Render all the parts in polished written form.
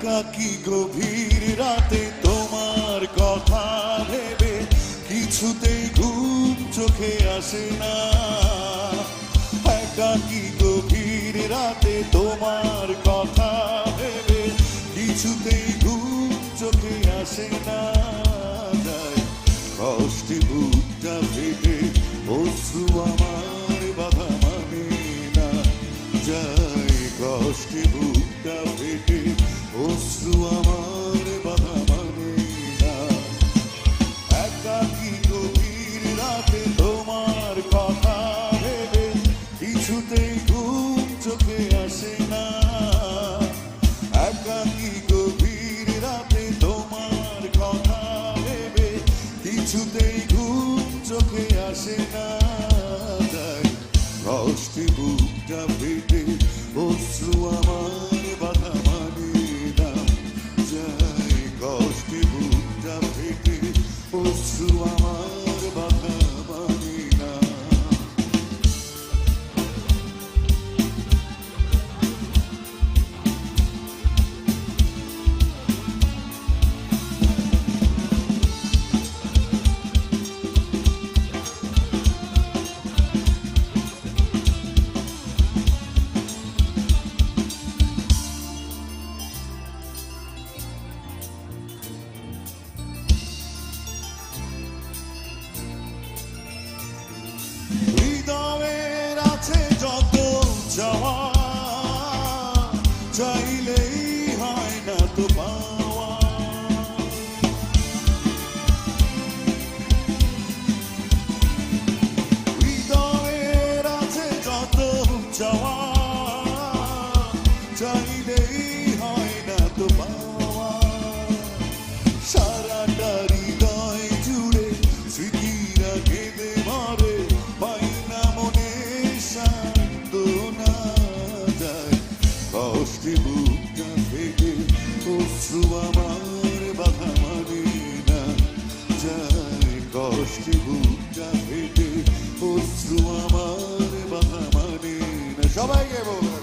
একাকী গভীর রাতে তোমার কথা ভেবে কিছুতেই ঘুম চোখে আসে না। একাকী গভীর রাতে তোমার কথা ভেবে কিছুতেই ঘুম চোখে আসে না। যায় কষ্টে বুকটা ফেটে অশ্রু আমার বাধা মানে না। যায় কষ্টে বুকটা ফেটে অশ্রু আমার বাধা মানে না। একাকী গভীর রাতে তোমার কথা ভেবে কিছুতেই ঘুম চোখে আসে না। একাকী গভীর রাতে তোমার কথা ভেবে কিছুতেই ঘুম চোখে আসে না। তাই কষ্টে বুকটা ফেটে অশ্রু আমার বাধা মানে না। যাই কষ্টে বুকটা ফেটে অশ্রু আমার বাধা মানে না। হৃদয়ের আছে যত চাওয়া, চাইলেই হয় না তো পাওয়া। হৃদয়ের আছে যত চাওয়া, চাইলেই হয় না তো পাওয়া। সারাটা হৃদয় জুড়ে স্মৃতিরা কেঁদে মরে, পাই না মনে সান্ত্বনা। যায় কষ্টে বুকটা ফেটে অশ্রু আমার বাধা মানে না। যায় কষ্টে বুকটা ফেটে অশ্রু আমার বাধা মানে না। সবাইকে বলবে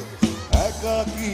একাকী